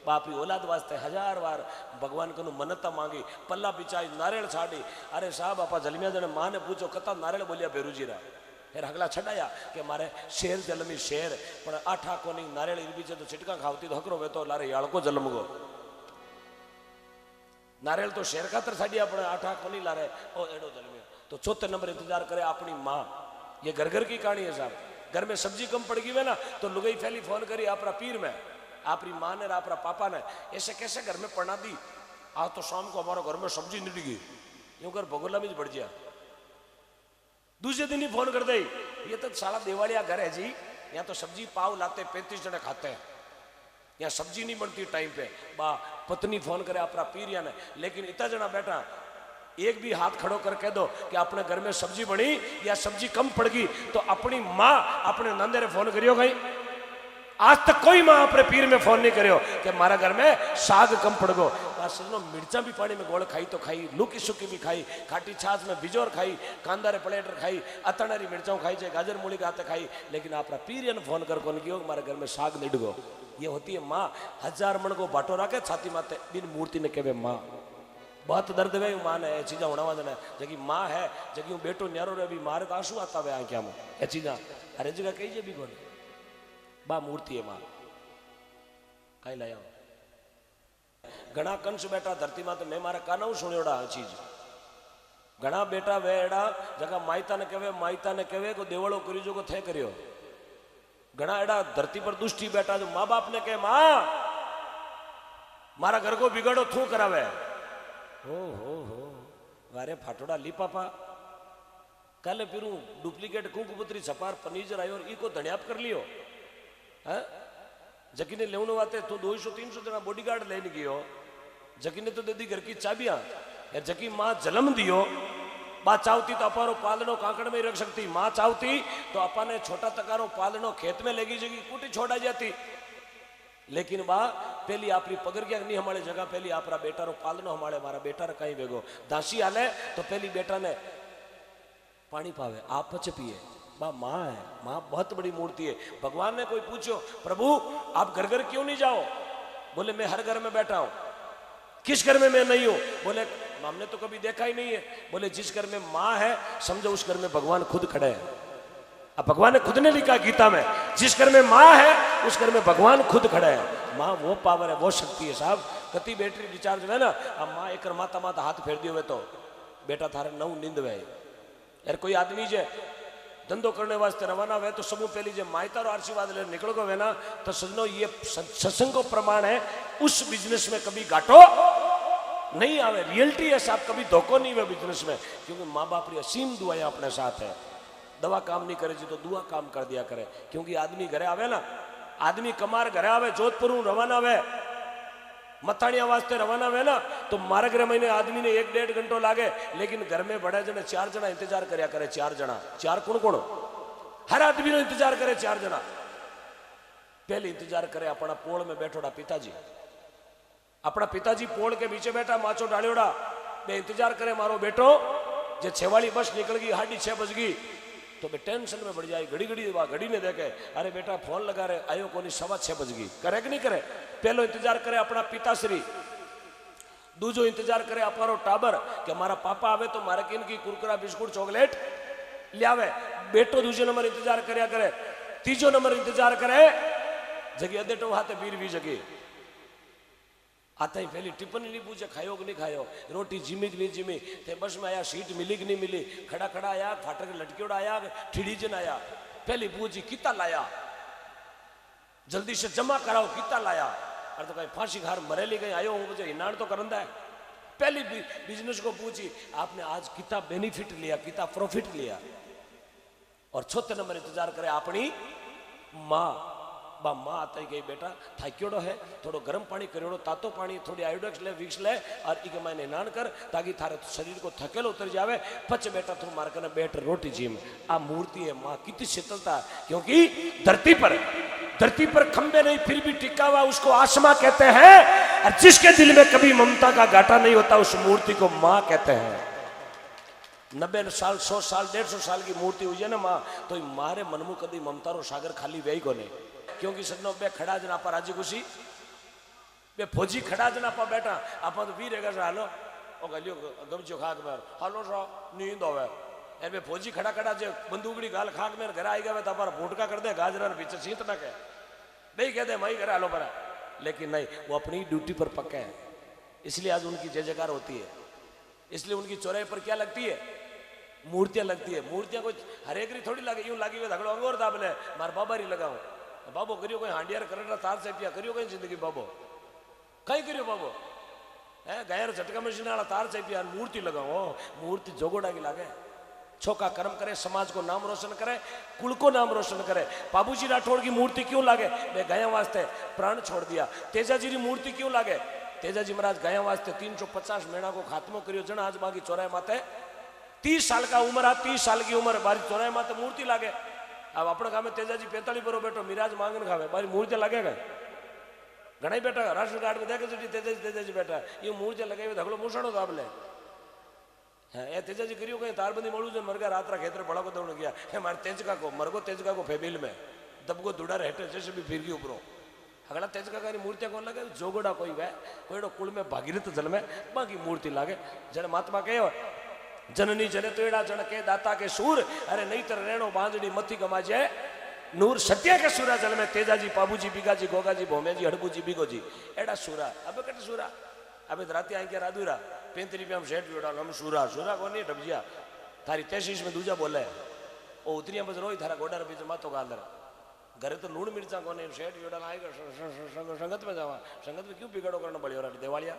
बापरी औलाद वास्ते हजार बार भगवान को मनता मांगी, पल्ला बिछाई, नारियल छाड़ी। अरे साहब आपा जलमिया जने मां ने पूछो कता नारियल बोलिया बेरूजी रहा। फिर अगला छड़ाया कि मारे शेर जलमी शेर पण आठा कोनी नारियल बीचे तो छिटका खावती तो हकरो वे तो लारे याळको जलम गो। नारियल तो शेर का तरसाडिया पण आठा कोनी लारे ओ एडो जलमिया। तो चौथे नंबर इंतजार करे अपनी माँ। ये घर घर की कहानी है साहब। घर में सब्जी कम पड़ गई है ना तो लुगाई फैली फोन करी आपरा पीर में, आपरी माँ ने आपरा पापा ने ऐसे कैसे घर में पढ़ा दी। आज तो शाम को हमारे घर में सब्जी निट गई, यूं कर भगोला भी बढ़ गया। दूसरे दिन ही फोन कर दे, ये तो साला दिवालिया घर है जी, यहाँ तो सब्जी पाव लाते 35 जने खाते हैं, यहाँ सब्जी नहीं बनती टाइम पे। बा पत्नी फोन करे अपना पीरिया ने, लेकिन इतना जना बैठा एक भी हाथ खड़ो कर कह दो कि अपने घर में सब्जी बनी या सब्जी कम पड़ गई तो अपनी माँ अपने नंदे ने फोन करियो गई। आज तक कोई माँ अपने पीर में फोन नहीं करियो कि हमारा घर में साग कम पड़ गो। मिर्चा भी पानी में गोल खाई तो खाई, लूकी सुकी भी खाई, खाटी छाछ में बिजोर खाई, कांदारे प्लेटर खाई, अतनारी मिर्चाओं खाई, चाहे गाजर मूली का खाई, लेकिन अपना पीरिया ने फोन कर कौन कियो हमारे घर में साग निड गो। ये होती है माँ। 1000 मन को बाटो रखे छाती माते बिन मूर्ति ने कहे माँ। बहुत दर्द है माँ ने चीजा होना वजन जगी माँ है जगी बेटो न्यारो रे भी मारे तो आंसू आता वे आंख्या में ए चीजा अरे जगह कही भी कोने बा मूर्ति है माँ कहीं लाया घना कंस बेटा धरती माते मैं मारे काना सुनियोड़ा आ चीज घना बेटा वेड़ा जगह मायता ने कहे को देवड़ो करी जो को थे करियो। घना एड़ा धरती पर दुष्टी बेटा जो माँ बाप ने कहे माँ मारा घर को बिगड़ो थू करावे। हो वारे फाटोड़ा ली पापा कल फिर डुप्लीकेट कुंकुपुत्री छपार फर्नीचर आयो और इको धनियाप कर लियो है। जकी ने लेने वाते तू 200-300 जना बॉडीगार्ड लेने गयो। जकी ने तो दे दी घर की चाबियां या जकी माँ जन्म दियो। बा चाहती तो अपारो पालनो कांकड़ में ही रख सकती, माँ चाहती तो अपा ने छोटा तकारो पालनो खेत में लेगी जगी कुटी छोड़ा जाती। लेकिन बा पहली आपरी पगर क्या नहीं हमारे जगह पहली आपरा बेटा रो पालनो हमारे मारा बेटा रो कहीं बेगो दासी आले तो पहली बेटा ने पानी पावे आप पच पिए। बा माँ है, माँ बहुत बड़ी मूर्ति है। भगवान ने कोई पूछो प्रभु आप घर घर क्यों नहीं जाओ? बोले मैं हर घर में बैठा हूं। किस घर में मैं नहीं हूं? बोले हमने तो कभी देखा ही नहीं है। बोले जिस घर में माँ है समझो उस घर में भगवान खुद खड़े हैं। अब भगवान ने खुद ने लिखा गीता में जिस घर में माँ है उस घर में भगवान खुद खड़े हैं। माँ वो पावर है, वो शक्ति है साहब। कति बैटरी रिचार्ज है ना अब माँ एक माता माता हाथ फेर दियो तो बेटा थारे नौ नींद वे यार। कोई आदमी जे धंधो करने वास्ते रवाना हुए तो सबू पहली जो मायता रो आशीर्वाद ले निकल गो वे ना तो सजनो ये सत्संग को प्रमाण है उस बिजनेस में कभी घाटो नहीं आवे। रियलिटी है साहब, कभी धोखो नहीं हुआ बिजनेस में क्योंकि माँ बाप री असीम दुआएं अपने साथ है। दवा काम नहीं करे जी तो दुआ काम कर दिया करे। क्योंकि आदमी घरे आवे ना, आदमी कमार घरे आवे जोधपुर रवाना हुए मथाणिया वास्ते रवाना हुए ना तो मारे घर महीने आदमी ने 1-1.5 घंटो लागे, लेकिन घर में बड़े जने 4 जना इंतजार करया करे। 4 जना, 4 कौन हर आदमी ने इंतजार करे। 4 जना पहले इंतजार करे अपना पोल में बैठोड़ा पिताजी। अपना पिताजी पोल के पीछे बैठा माचो डालियोड़ा बे इंतजार करे मारो बेटो। जे 6 वाली बस निकल गई 6:30 बज गई तो बे टेंशन में बढ़ जाए। घड़ी घड़ी घड़ी ने देखे अरे बेटा फोन लगा रहे आयो कोनी 6:15 बज गई। करे कि नहीं करे? पहलो इंतजार करे अपना पिताश्री, दूजो इंतजार करे अपारो टाबर कि हमारा पापा आवे तो मारे किन की कुरकुरा बिस्कुट चॉकलेट लियावे। बेटो दूसरे नंबर इंतजार करया करे। तीजो नंबर इंतजार करे जगी अदेटो हाथे बीर भी जगी आता ही पहली टिप्पणी नहीं पूछे खायो कि नहीं खायो, रोटी जिमी कि नहीं जिमी, थे बस में आया सीट मिली कि नहीं मिली, खड़ा खड़ा आया, फाटक लटकियोड़ा आया, ठीड़ी जन आया। पहली पूछी किता लाया, जल्दी से जमा कराओ किता लाया। अरे तो कहीं फांसी घर मरेली गई आयो हूँ मुझे हिनाण तो करंदा है। पहली बिजनेस को पूछी आपने आज किता बेनिफिट लिया, किता प्रॉफिट लिया। और चौथे नंबर इंतजार करे अपनी माँ। बा माँ आता ही गई बेटा थाक्योड़ो है थोड़ो गर्म पानी करियोड़ो तातो पानी थोड़ी आयोडेक्स ले विक्स ले और इके मायने नान कर ताकि थारे शरीर को थकेलो उतर जावे। पच बेटा तू मार कर बैठ रोटी जिम। आ मूर्ति है माँ कितनी शीतलता, क्योंकि धरती पर खंबे नहीं फिर भी टिका हुआ उसको आसमा कहते हैं। और जिसके दिल में कभी ममता का घाटा नहीं होता उस मूर्ति को माँ कहते हैं। 90 साल 100 साल 150 साल की मूर्ति हुई है ना माँ तो मारे मनमु कदी ममता रो सागर खाली वे को नहीं। क्योंकि सजनो बे खड़ा जना पर राजी खुशी बे फौजी खड़ा जना पा बैठा आप तो वीर है हालो ओ गलियो गमचो खाक में हालो सा नींद होवे ए बे फौजी खड़ा खड़ा जे बंदूकड़ी गाल खाक में घर आई गए तो पर फूटका कर दे गाजरा पीछे सीत ना के नहीं कहते मई घर हालो पर, लेकिन नहीं, वो अपनी ड्यूटी पर पक्के हैं, इसलिए आज उनकी जय जयकार होती है। इसलिए उनकी चौराहे पर क्या लगती है? मूर्तियां लगती है। मूर्तियां कोई हरेकरी थोड़ी लगे, यूं लगी हुई धगड़ो अंगोर दाब ले मार बाबा री लगाऊं बाबो करियो कोई हांडियार करेटा तार से पिया करियो कहीं जिंदगी बाबो कहीं करियो बाबो है गायर झटका मशीन वाला तार से पिया मूर्ति लगाओ, मूर्ति जोगोड़ा की लागे, छोका कर्म करे, समाज को नाम रोशन करे, कुल को नाम रोशन करे। बाबूजी राठौड़ की मूर्ति क्यों लागे? मैं गया वास्ते प्राण छोड़ दिया। तेजाजी की मूर्ति क्यों लागे? तेजाजी महाराज गया वास्ते 350 महीना को खात्मो करियो जन आज बाकी चौराहे माते 30 साल का उम्र, 30 साल की उम्र बारी चौराहे माते मूर्ति लागे। अब अपने गाँव में तेजाजी 45 पर बैठो मिराज मांगन खावे बारी मूर्ति लगेगा घना बैठा राशन कार्ड में देखे तेजाजी तेजाजी बैठा ये मूर्ति लगे धगड़ो मूसणो तो आप ले ए तेजाजी करियो कहीं तारबंदी मळू जो मरगा रात्रा खेतर बड़ा को दौड़ गया है मारे तेजका को मरगो तेजका को फेबिल में दबगो दुड़ा रहते जैसे भी फिर गई ऊपरों अगला तेजका का मूर्तियां कौन लगे? जोगोड़ा कोई वह कोई कुल में भागीरथ जल में बाकी मूर्ति लागे। जन महात्मा कहो जननी जने तेड़ा जन के दाता के सूर अरे नहीं तर रेणो बांधड़ी मती गमाजे नूर सत्या के सूरा जल में तेजाजी पाबूजी बिगाजी गोगाजी भोमेजी हड़बूजी बिगोजी एड़ा सूरा अब कट सूरा अब राती आई क्या राधुरा 35 रुपया हम सेठ जोड़ा हम सूरा सूरा को नहीं डबजिया थारी 33 में दूजा बोले ओ उतरिया बस रोई थारा गोडा बीच मातो गालर घरे तो लूण मिर्चा को नहीं सेठ जोड़ा आएगा संगत में जावा संगत में क्यों बिगड़ो करना पड़ी और देवालिया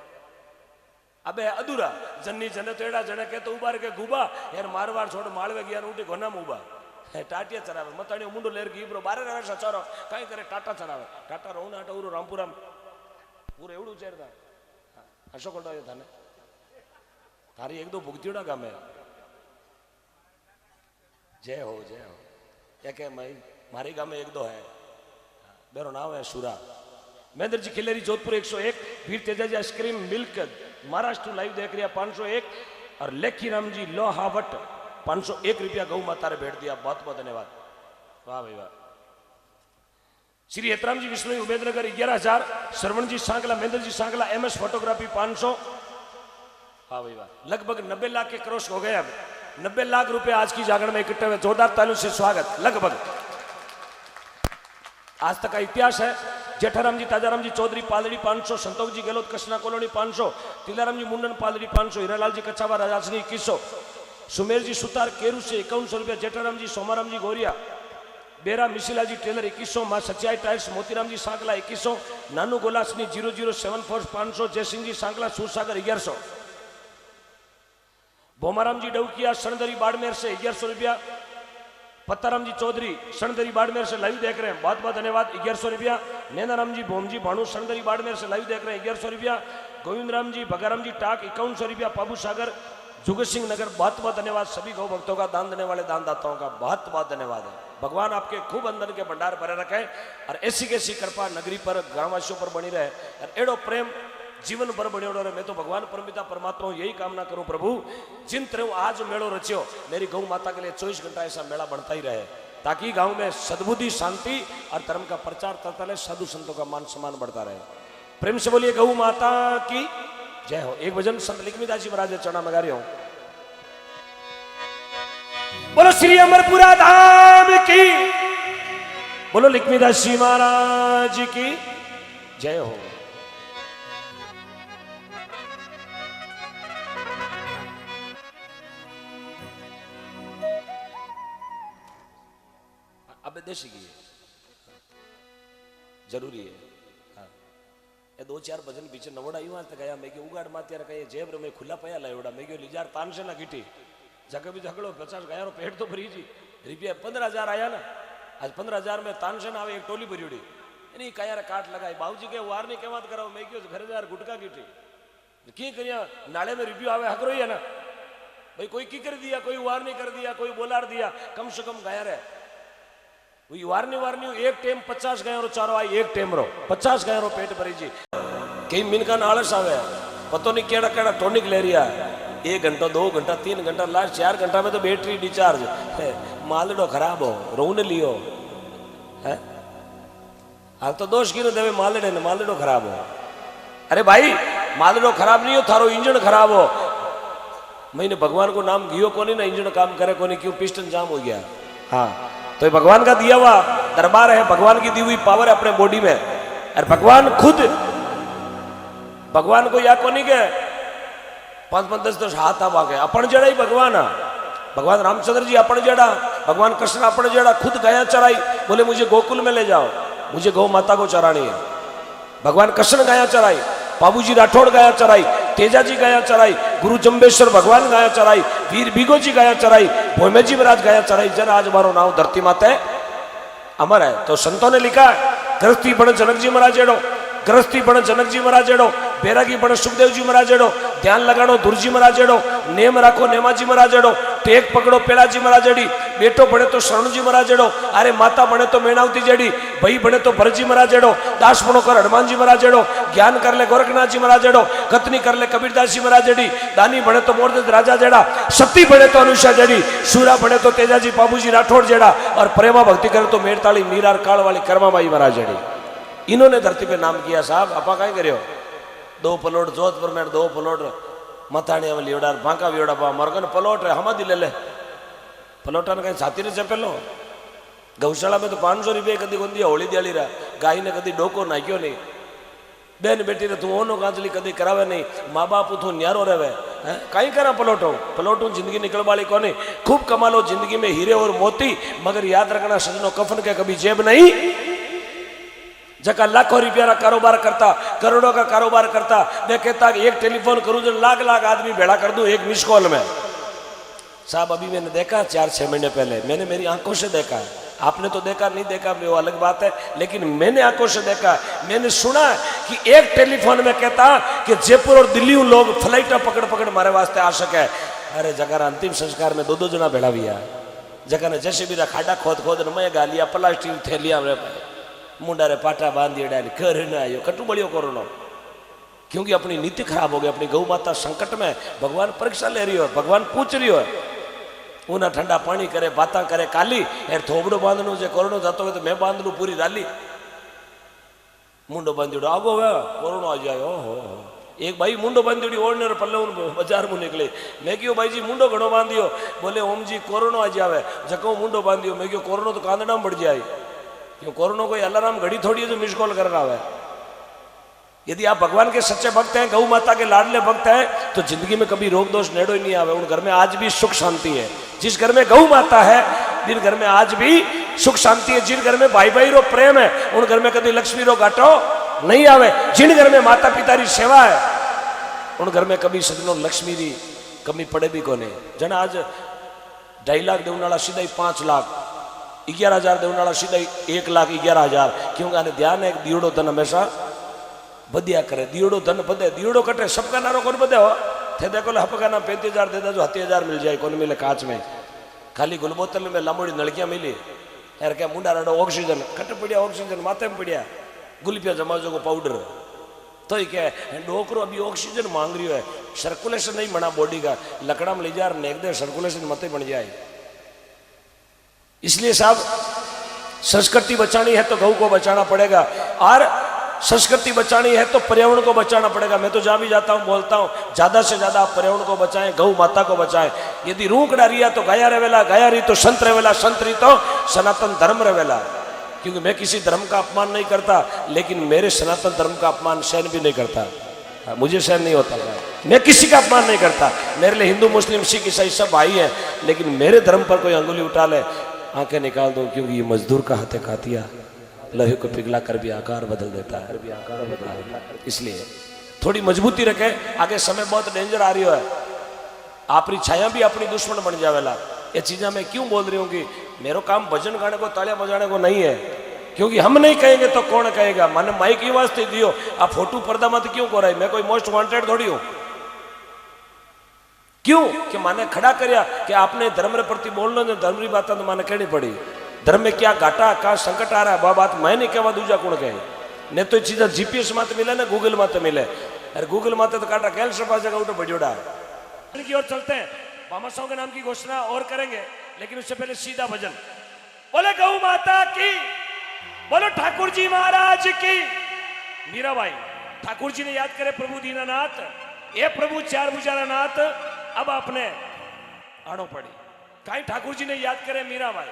अबे अधूरा जन्नी जने तो एड़ा जने के तो उबार के गुबा यार मारवाड़ छोड़ मालवे गया उठी घोना में उबा टाटिया चरावे मताणियो मुंडो लेर गीबरो 12 रहे सचारो कई करे टाटा चरावे टाटा रोना टौरो रामपुरम पूरे एवडू चेरदा अशोक कोटायो थाने थारी एक दो भुगतियोड़ा गामे जय हो क्या कह मई मारी गामे एक दो है मेरा नाम है Sura Mahendra ji Khileri Jodhpur 101 Veer Tejaji ice cream milk Maharashtra live देख रहा 501 और लेखी राम जी लोहावट 501 रुपया गौ माता ने भेंट दिया बहुत बहुत धन्यवाद वाह भाई वाह। श्री हेतराम जी विष्णु उमेदनगर 11,000 श्रवण जी सांगला महेंद्र जी सांगला MS फोटोग्राफी 500 हाँ भाई वाह लगभग 90 लाख के क्रॉस हो गए। अब 90 लाख रुपए आज की जागरण में इकट्ठे हुए जोरदार तालियों से स्वागत। लगभग आज तक का इतिहास है। जेठाराम जी ताजाराम जी चौधरी पालड़ी 500 संतोष जी गहलोत कृष्णा कॉलोनी 500 तिलाराम जी मुंडन पालड़ी 500 हीरालाल जी कच्चावा राजासनी 2100 सुमेर जी सुतार केरू से 5100 रुपया जेठाराम जी सोमाराम जी गोरिया बेरा मिशिला जी टेलर 2100 मां सच्चाई टाइल्स मोतीराम जी सांकला 2100 नानू गोलासनी 0074 500 जयसिंह जी सांकला सूरसागर 1100 भोमाराम जी डौकिया सणदरी बाड़मेर से 1100 रुपया पत्ताराम जी चौधरी सणदरी बाड़मेर से लाइव देख रहे हैं बहुत बहुत धन्यवाद 1100 रुपया। नैनाराम जी भोमजी भाणु सणदरी बाड़मेर से लाइव देख रहे हैं 1100 रुपया। गोविंद राम जी भगाराम जी टाक 5100 रुपया। पाबू सागर जुगत सिंह नगर बहुत बहुत धन्यवाद। सभी गौ भक्तों का दान देने वाले दानदाताओं का बहुत बहुत धन्यवाद है। भगवान आपके खूब अंदर के भंडार भरे रखे और ऐसी कैसी कृपा नगरी पर ग्रामवासियों पर बनी रहे और एड़ो प्रेम जीवन भर बने रहे। मैं तो भगवान परमिता परमात्मा यही कामना करूं प्रभु जिन तरह आज मेड़ो रचियो मेरी गौ माता के लिए 24 घंटा ऐसा मेला बनता ही रहे ताकि गांव में सद्बुद्धि शांति और धर्म का प्रचार करता रहे, साधु संतों का मान सम्मान बढ़ता रहे। प्रेम से बोलिए गौ माता की जय हो। एक भजन संत लिखमीदास जी महाराज चरणा मगा रही हूं। बोलो श्री अमरपुरा धाम की, बोलो लिखमीदास जी महाराज की जय हो। अब देसी की जरूरी है हाँ। ये 2-4 भजन पीछे नवड़ा यू आज तक आया मैं उगाड़ मात्या कहे जेब में खुला पया लायोड़ा मैं लीजार 500 ना गिटी जगह भी झगड़ो 50 गया पेट तो भरी जी रुपया 15,000 आया ना आज 15,000 में तानसे ना आवे एक टोली भरी नहीं कया काट लगाई बाबूजी के वार नहीं केवात कराओ मैं क्यों घर जार गुटका गिटी की करिया नाले में रिव्यू आवे हक रही है ना भाई कोई की कर दिया कोई वार नहीं कर दिया कोई बोलार दिया कम से कम गया रहे वारनी वारनी एक टाइम 50 गया रो चारो आई एक टाइम रो 50 गया रो पेट भरी जी कई मिनका आलस आवे पतो नहीं केड़ा केड़ा टॉनिक ले रिया 1 घंटा 2 घंटा 3 घंटा लास्ट 4 घंटा में तो बैटरी डिस्चार्ज मालडो खराब हो रोने लियो है हाल तो दोष की देवे मालडे ने मालडो खराब हो अरे भाई मादड़ो खराब नहीं हो, थारो इंजन खराब हो। मैंने भगवान को नाम गियो को नहीं ना, इंजन काम करे को नहीं, क्यों पिस्टन जाम हो गया। हाँ तो ये भगवान का दिया हुआ दरबार है, भगवान की दी हुई पावर है अपने बॉडी में। और भगवान खुद, भगवान को या को नहीं के 5-5 10-10 हाथ आ गए, अपन जड़ा ही भगवान। भगवान रामचंद्र जी अपन जड़ा, भगवान कृष्ण अपन जड़ा, खुद गाया चराई, बोले मुझे गोकुल में ले जाओ, मुझे गौ माता को चरानी है। भगवान कृष्ण गाया चराई, बाबूजी राठौड़ गाया चराई, तेजाजी गाया चराई, गुरु जम्बेश्वर भगवान गाया चराई, वीर बीगो जी गाया चराई, भोमे जी महाराज गाया चराई। जन आज मारो नाम धरती माते अमर है। तो संतों ने लिखा गृहस्थी बण जनक जी महाराज एड़ो, गृहस्थी बण जनक जी महाराज एड़ो, बैरागी बण सुखदेव जी महाराज एड़ो, ध्यान लगाड़ो दुरजी महाराज एड़ो, नेम राखो नेमाजी महाराज एड़ो, टेक पकड़ो पेड़ाजी महाराज एड़ी, बेटो बने तो शरण जी महाराज एड़ो, अरे माता बने तो मेणावती जेड़ी, भाई बने तो भरतजी महाराज एड़ो, दास बनो कर हनुमान जी महाराज एड़ो, ज्ञान कर ले गोरखनाथ जी महाराज एड़ो, कतनी कर ले कबीरदास जी महाराज एड़ी, दानी बने तो मोरदत राजा जेड़ा, शक्ति बने तो अनुषा जेड़ी, सूरा बने तो तेजाजी बाबूजी राठौड़ जेड़ा, और प्रेमा भक्ति करे तो मेड़ताली मीरार काल वाली कर्माबाई महाराज जेड़ी। इन्होंने धरती पे नाम किया। साहब आपा कहीं करियो 2 प्लॉट जोधपुर में, 2 प्लॉट मथाणिया में लियोड़ा, बांका वियोड़ा पा मरगन प्लॉट है, हम दिले ले प्लॉटा ने कहीं छाती ने चपेलो। गौशाला में तो 500 रुपये कदी कोंदी होली दियाली रहा, गाय ने कदी डोको नाख्यो नहीं, बेन बेटी ने तू ओनो कांचली कदी करावे नहीं, माँ बाप तू न्यारो रहे कहीं करा प्लॉटो प्लॉटू जिंदगी निकल वाली कोनी। खूब कमा लो जिंदगी में हीरे और मोती, मगर याद रखना सजनो कफन के कभी जेब नहीं। जगह लाखों रुपया का कारोबार करता, करोड़ों का कारोबार करता, मैं कहता कि एक टेलीफोन करूं जो लाख लाख आदमी भेड़ा कर दूं एक मिस कॉल में। साहब अभी मैंने देखा 4-6 महीने पहले, मैंने मेरी आंखों से देखा, आपने तो देखा नहीं देखा वो अलग बात है, लेकिन मैंने आंखों से देखा, मैंने सुना कि एक टेलीफोन में कहता कि जयपुर और दिल्ली लोग फ्लाइट पकड़ पकड़ मारे वास्ते आ सके। अरे जगह अंतिम संस्कार में 2-2 जना भेड़ा भी आ, जगह ने जैसे भी खाडा खोद खोद मैं गालिया प्लास्टिक थैलिया मुंडा रे पाटा बांधी डाली कर ना आयो कटु बड़ियो कोरोना, क्योंकि अपनी नीति खराब हो गई। अपनी गौ माता संकट में, भगवान परीक्षा ले रही हो, भगवान पूछ रही हो, उन्हें ठंडा पानी करे बाता करे काली यार थोबड़ो बांधनु जो कोरोना जातो हो तो मैं बांध लू पूरी राली मुंडो बांधी आगो वे कोरोना आ जाए। हो एक भाई मुंडो बांधी ओढ़ने पल्ले बाजार में निकले, मैं क्यों भाई जी मुंडो घणो बांधियो, बोले ओम जी कोरोना आ जाए, जको मुंडो बांधियो, मैं क्यों कोरोना तो कांदड़ा में बढ़ जाए, क्यों कोरोना कोई अलार्म घड़ी थोड़ी है जो मिस कॉल कर रहा है। यदि आप भगवान के सच्चे भक्त हैं, गौ माता के लाडले भक्त हैं, तो जिंदगी में कभी रोग दोष नेड़ो ही नहीं आवे। उन घर में आज भी सुख शांति है। जिस घर में गौ माता है जिन घर में आज भी सुख शांति है, जिन घर में भाई भाई रो प्रेम है, उन घर में कभी लक्ष्मी रो घाटो नहीं आवे। जिन घर में माता पिता री सेवा है उन घर में कभी सजनो लक्ष्मी री कमी पड़े भी कोने। जन आज 2.5 लाख देवनाला सीधा 5 लाख 11,000 देवनाला सीधा 1,11,000, क्योंकि आने ध्यान है दीवड़ो धन हमेशा बदिया करे, दीवड़ो धन बदे दीवड़ो कटे, सबका नारो कौन बदे हो थे देखो हपका नाम 35,000 दे दो 70,000 मिल जाए, कौन मिले कांच में, खाली गुल बोतल में लंबोड़ी नलकियां मिली यार क्या मुंडा रडो ऑक्सीजन कट पड़िया, ऑक्सीजन माथे में पड़िया, गुलपिया जमाजो को पाउडर तो ही क्या है डोकरो अभी ऑक्सीजन मांग रही है, सर्कुलेशन नहीं बना बॉडी का, लकड़ा में ले जा नेक दे सर्कुलेशन मत बन जाए। इसलिए साहब संस्कृति बचानी है तो गौ को बचाना पड़ेगा, और संस्कृति बचानी है तो पर्यावरण को बचाना पड़ेगा। मैं तो जहां भी जाता हूं बोलता हूं ज्यादा से ज्यादा आप पर्यावरण को बचाएं, गौ माता को बचाएं। यदि रूख डारिया तो गाया रेवेला, गाया रही तो संत रेवेला, संत रही तो सनातन धर्म रेवेला। क्योंकि मैं किसी धर्म का अपमान नहीं करता, लेकिन मेरे सनातन धर्म का अपमान सहन भी नहीं करता, मुझे सहन नहीं होता। मैं किसी का अपमान नहीं करता, मेरे लिए हिंदू मुस्लिम सिख ईसाई सब भाई हैं, लेकिन मेरे धर्म पर कोई अंगुली उठा ले आंखें निकाल दो, क्योंकि ये मजदूर का हाथे कातिया लोहे को पिघला कर भी आकार बदल देता है। इसलिए थोड़ी मजबूती रखे, आगे समय बहुत डेंजर आ रही है, आपरी छाया भी अपनी दुश्मन बन जावेला। ये चीजें मैं क्यों बोल रही हूँ कि मेरा काम भजन गाने को तालियां बजाने को नहीं है, क्योंकि हम नहीं कहेंगे तो कौन कहेगा। माने माइक ही वास्ते दियो, आप फोटो पर्दा मत क्यों को रही, मैं कोई मोस्ट वांटेड थोड़ी हूं। क्यों कि माने खड़ा करया कि आपने धर्म रे प्रति बोलना, धर्म री बात तो माने कहनी पड़ी। धर्म में क्या घाटा का संकट आ रहा है, वह बात मैं नहीं कहवा, दूजा कौन कहे। नहीं तो चीजें जीपीएस माते मिले ना गूगल माते मिले, अरे गूगल माते तो काटा कैल सफा जगह उठो बजोड़ा की ओर चलते हैं। बामासाओं के नाम की घोषणा और करेंगे, लेकिन उससे पहले सीधा भजन। बोले गौ माता की, बोलो ठाकुर जी महाराज की। मीराबाई ठाकुर जी ने याद करे प्रभु दीनानाथ, ये प्रभु चार भुजारा नाथ, अब आपने आड़ो पड़ी कहीं ठाकुर जी ने याद करे मीराबाई।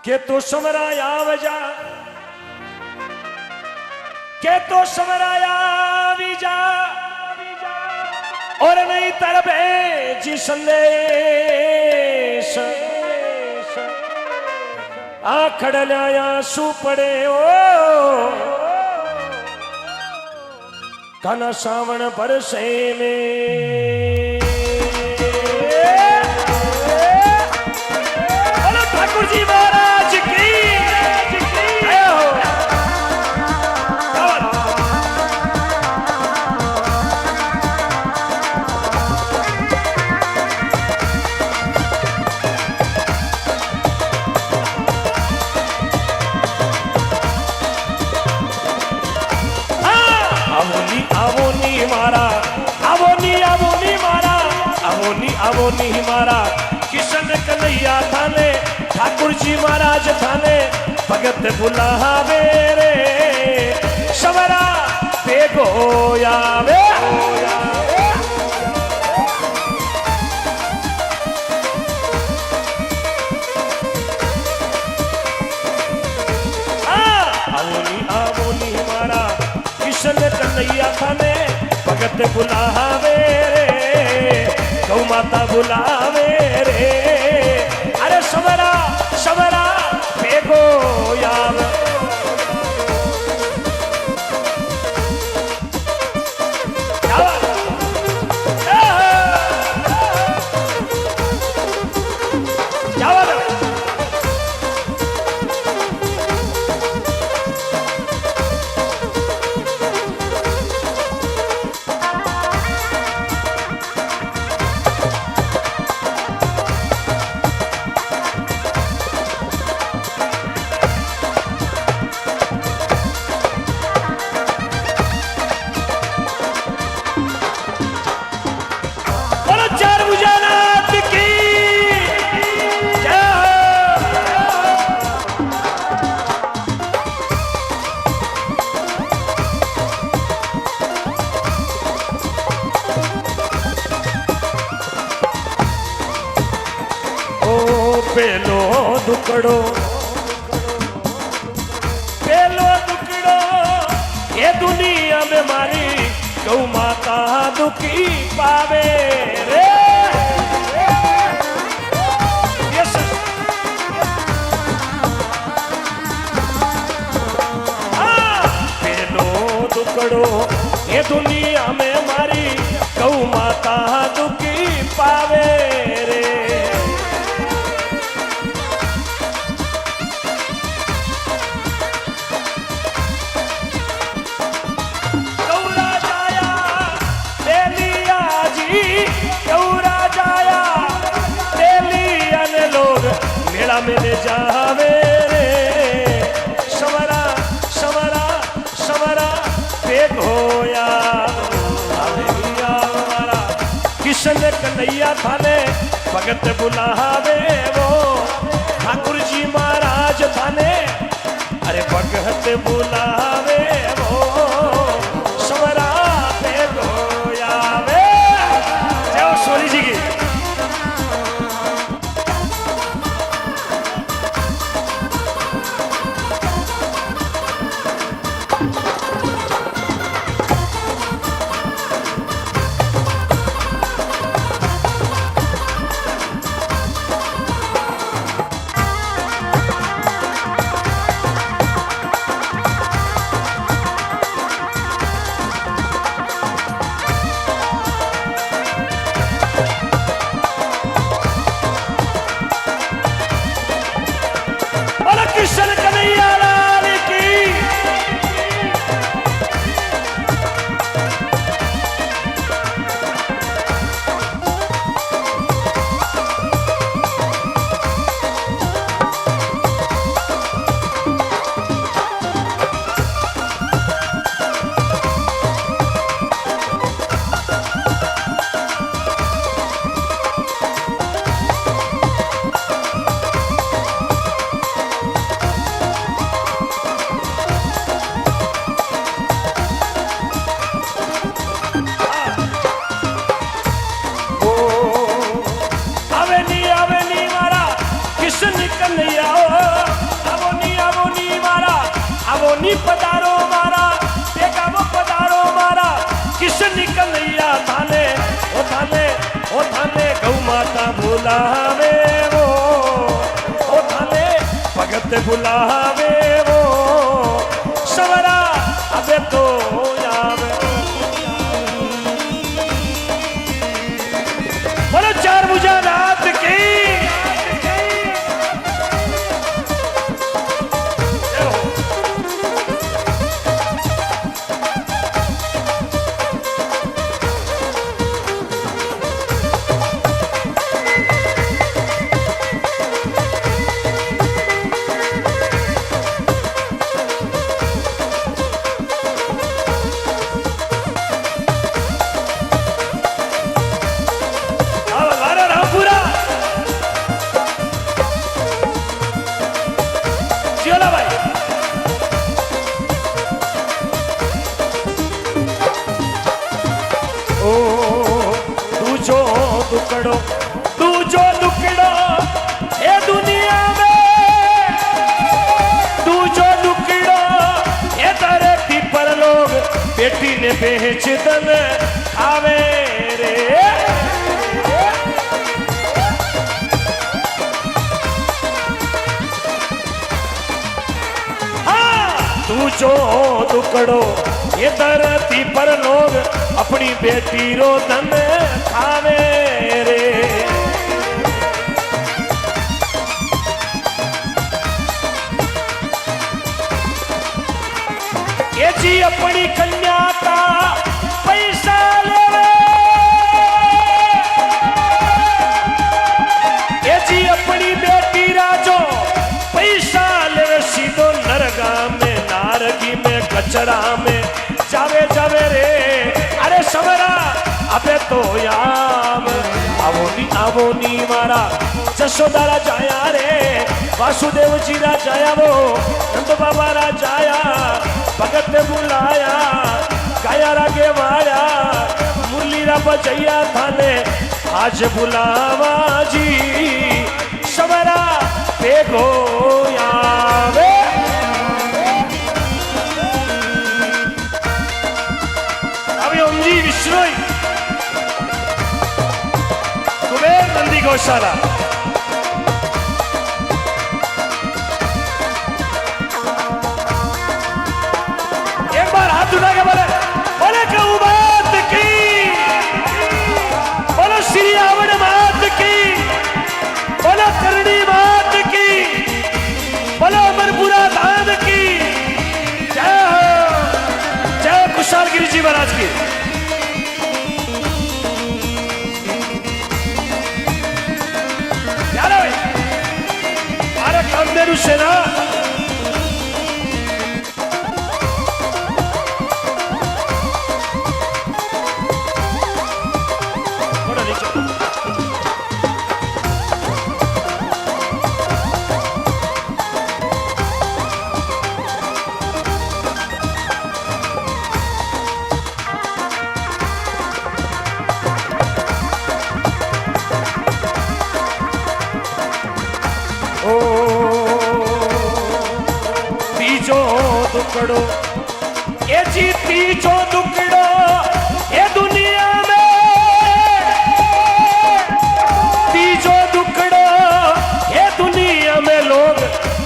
के तो समराया वजा, के तो समराया विजा, और नहीं तरबे जी संदेश, आखड़ लाया सू पड़े ओ काना सावण बरसे में। बोलो ठाकुर जी महाराज की जय हो। आवोनी मारा किशन कन्हैया थाने, ठाकुर जी महाराज थाने भगत बुलावे रे, सवरा बेगो आवे। आवोनी मारा किशन कन्हैया थाने भगत बुलावे रे, गौ माता बुलावे रे, अरे सवरा सवरा बेगो याव। पेलो दुकड़ो, पेलो दुकड़ो ये दुनिया में मारी गौ माता दुखी पावे रे। पेलो दुकड़ो ये दुनिया में मारी गौ माता दुखी पावे रे। मेरे जावे रे, सवरा सवरा सवरा बेगोया हमारा किशन कन्हैया थाने भगत बुलावे वो, ठाकुर जी महाराज थाने अरे भगत बुलावे वो, सवरा बेगोया वे। जय सोनी जी की। કિશન કનૈયા આવો ની મારા આવો ની પધારો મારા બેગાવો પધારો મારા કિશન કનૈયા થાને ગૌ માતા ભૂલાવે ઓ થાને ભગત ભૂલાવે વો સવરા અબે તો આવે બોલો ચાર ભુજા નાથ કી दूजो दुकड़ो ये दुनिया में दूजो दुकड़ो ये धरती पर लोग बेटी ने बेच दन आवे रे हाँ दूजो दुकड़ो ये धरती पर लोग अपनी बेटी रो धन खावे रे ये जी अपनी कन्या का पैसा लेवे ये जी अपनी बेटी राजो पैसा लेवे सीधो नरगा में नारगी में कचरा में जावे रे अरे सबरा अबे तो याम आवो नी मारा जशोदारा जाया रे वासुदेव जी रा जाया वो नंद बाबा रा जाया भगत बुलाया गाया रागे वाया मुरली रा बजैया थाने आज बुलावा जी सबरा बेगो यावे जी विष्णु कुबेर नंदी गौशाला एक बार हाथ उठा के बोले कहूँ बात की बोलो श्री आवड़ मात की बोलो करणी मात की बोलो अमरपुरा धाम की जय कुशाल गिरी जी महाराज की मेरू सेना दुकड़ो ये जीती जो दुकड़ो ये दुनिया में तीजो दुकड़ो ये दुनिया में लोग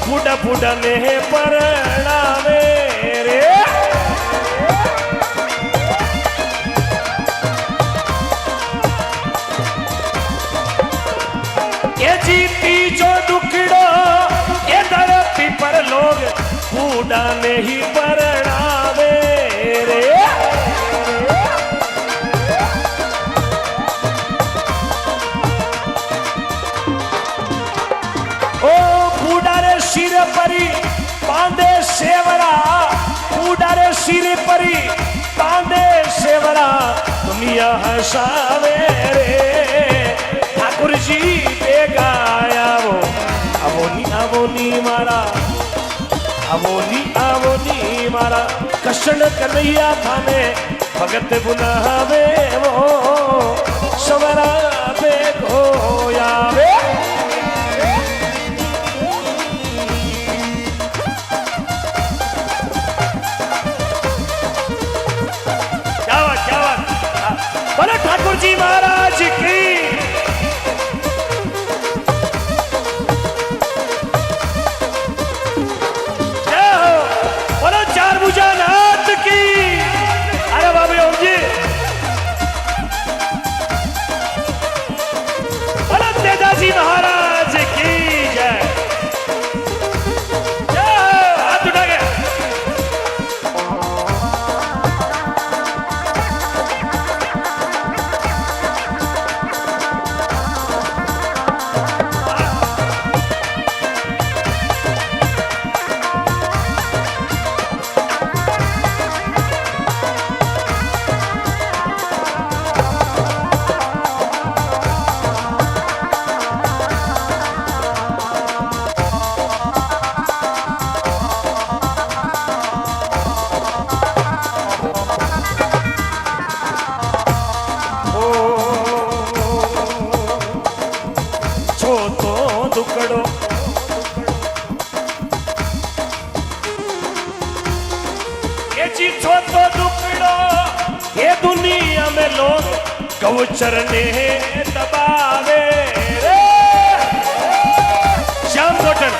बुढ़ा बुढ़ा ने परणावे रे ये जीती जो दुकड़ो ये धरती पर लोग बूढ़ा नहीं परणावे रे ओ बूढ़ा रे सिर परी बांधे सेवरा बूढ़ा रे सिर परी बांधे सेवरा दुनिया हंसावे रे ठाकुर जी बेगाया वो आवो नी मारा आवो नी मारा कृष्ण कन्हैया थाने भगत बुलावे वो सवरा पे खोयावे गौचर ने दबावे रे श्याम गोटन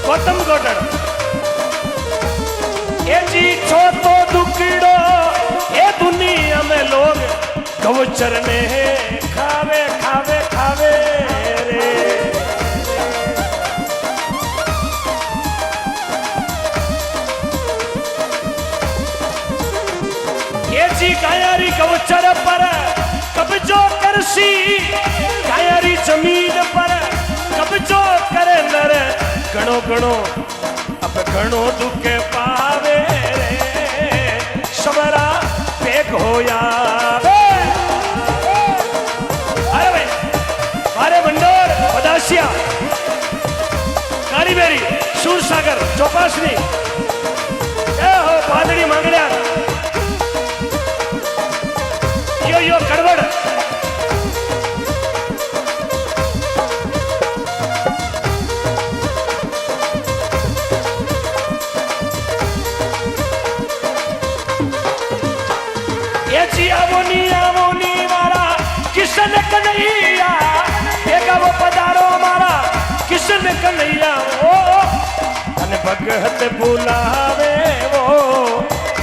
गौतम गोटन ये जी छो तो दुखड़ो ये दुनिया में लोग गौचर ने खावे खावे खावे रे ये जी कायारी गौचर पर कब्जो करसी कायारी जमीन पर कब्जो करे नर गणो गणो अब गणो दुख पावे रे सबरा पेग होया अरे भाई मारे भंडोर बदासिया कालीबेरी सूरसागर चौपासनी हो पादड़ी मांगड़िया यो कड़वड़ ये जी आवोनी मारा किशन कन्हैया देखा वो पधारो मारा किशन कन्हैया ओ अन भगत बुलावे वो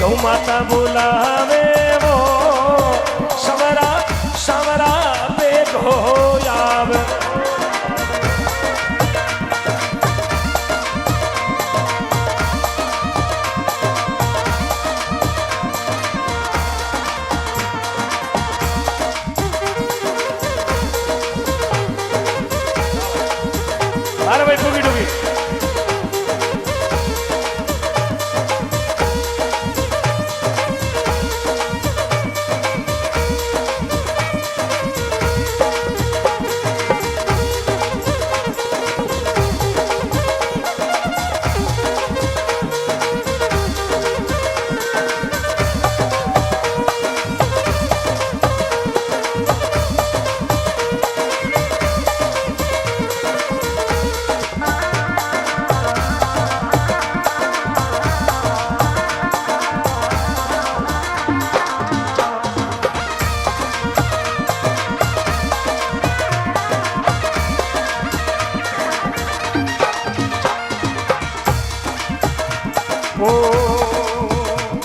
गौ माता बुलावे वो समरा समरा बेग हो याव अरे भाई डूबी डूबी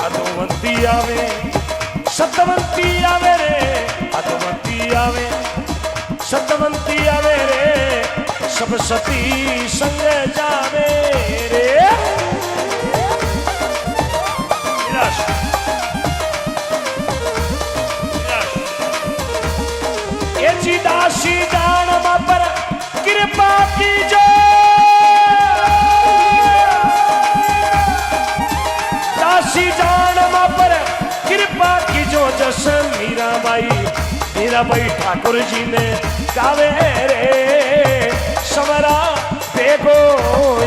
अधोवंती आवे सतवंती आवे रे अधोवंती आवे सतवंती आवे रे सब सती संग जावे रे ये जी दासी दान पर कृपा की जो जान पर कृपा की जो जस मीराबाई ठाकुर जी ने गावे रे समरा देखो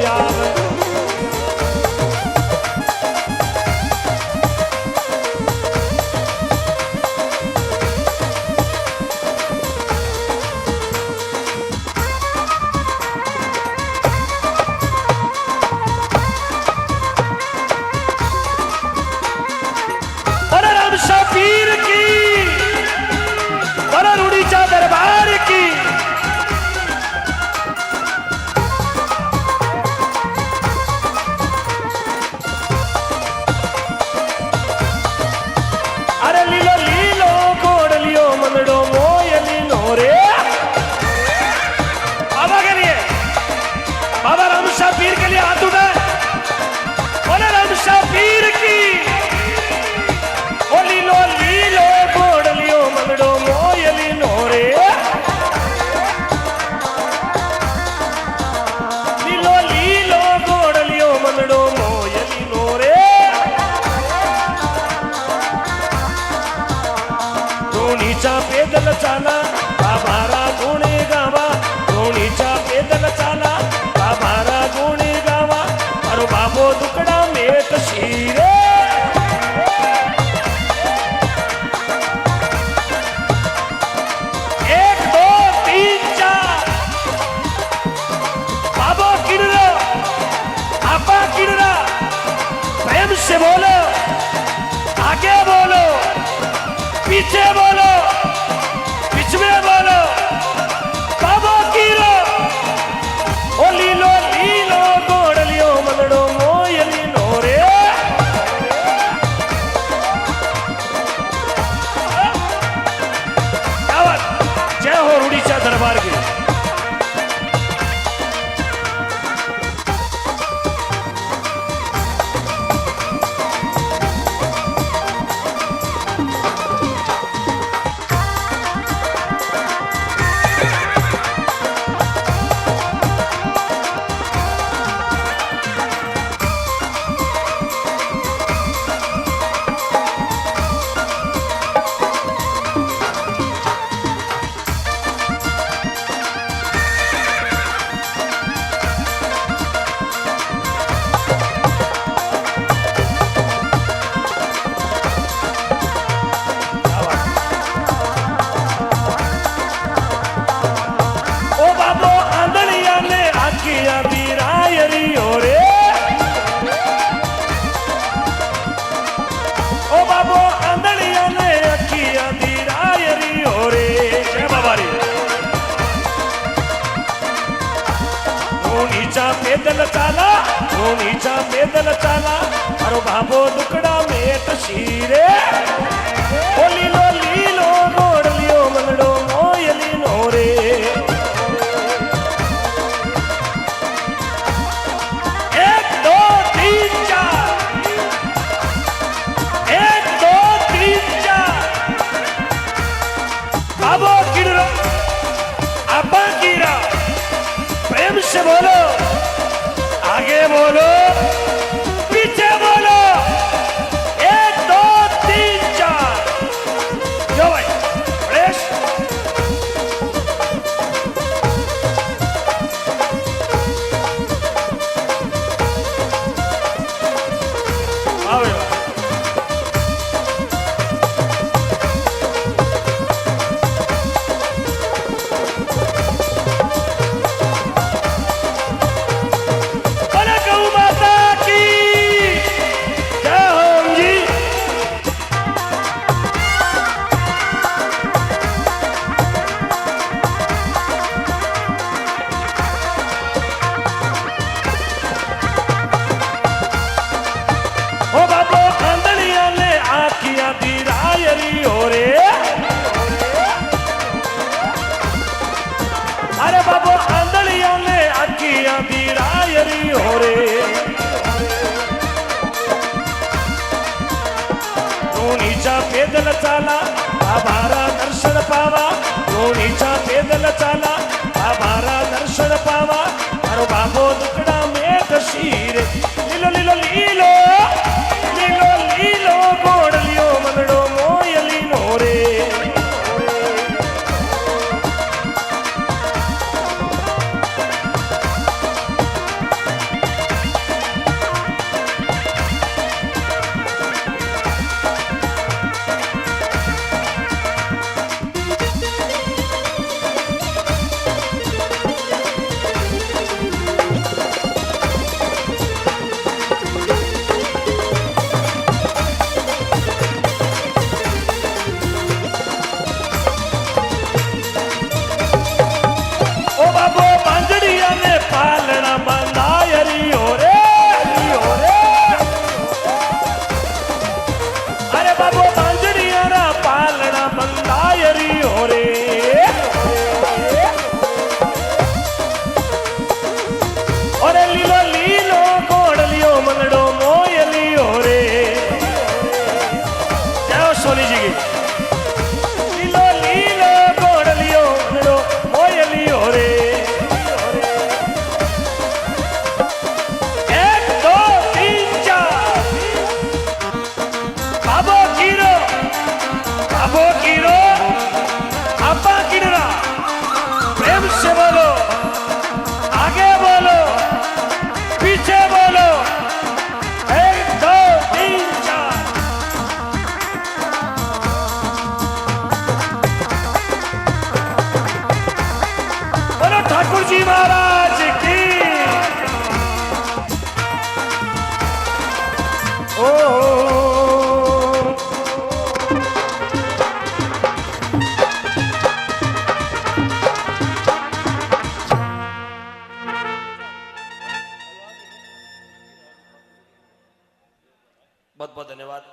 यार पीर की बड़ा रूढ़ीचा दरबार की अरे लीलो लीलो गोड़ लियो मंदड़ो मोय लीलो रे बाबा के लिए बाबा रामशाह पीर के लिए हाथ उठाए बोले रामशाह पीर की लीलो लीलो गोड़ लियो मंगड़ो मोयली नोरे लीलो लीलो गोड़ लियो मंगड़ो मोयली नोरे धोनीचा पैदल चाला बाबारा गुणे गावा धोनीचा पैदल चाला बाबारा गुणे गावा अरे बाबो दुकड़ा मेट शीरे से बोलो आगे बोलो नीचा पैदल चाला, तू नीचा पैदल चाला, अरे बाबो दुकड़ा मेट शीरे। ओ लीलो लीलो गोड़ लियो मंगड़ो मोयली नोरे। एक दो तीन चार, एक दो तीन चार, बाबो किड़ो अब्बा कीरा, प्रेम से बोलो, आगे बोलो, पीछे बोलो, एक दो तीन चार, जो भाई प्रेस। आओ अरे बाबू आंधड़िया ने अखियां दी रायरी हो रे। तू नीचा पैदल चाला, बाबारा दर्शन पावा, तू नीचा पैदल चाला, बाबारा दर्शन पावा, अरे बाबो दुकड़ा मेट शीरे। लीलो लीलो लीलो लीलो लीलो गोड़ लियो मंगड़ो मोयली नोरे। सोनी जी की लीलो लीलो गोड़ लियो मंगड़ो मोयली हो रे। एक दो तीन चार, बाबो कीरो अब्बा किड़रा, प्रेम से बोलो, आगे बोलो, पीछे बोलो, एक दो तीन चार। बोलो ठाकुर जी महाराज की। ओ बहुत बहुत धन्यवाद।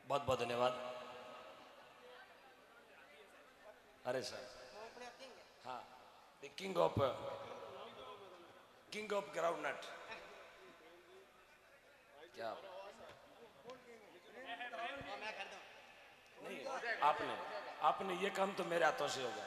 बहुत बहुत धन्यवाद। अरे सर, हाँ, the king of groundnut. क्या नहीं, आपने ये काम तो मेरे हाथों से होगा।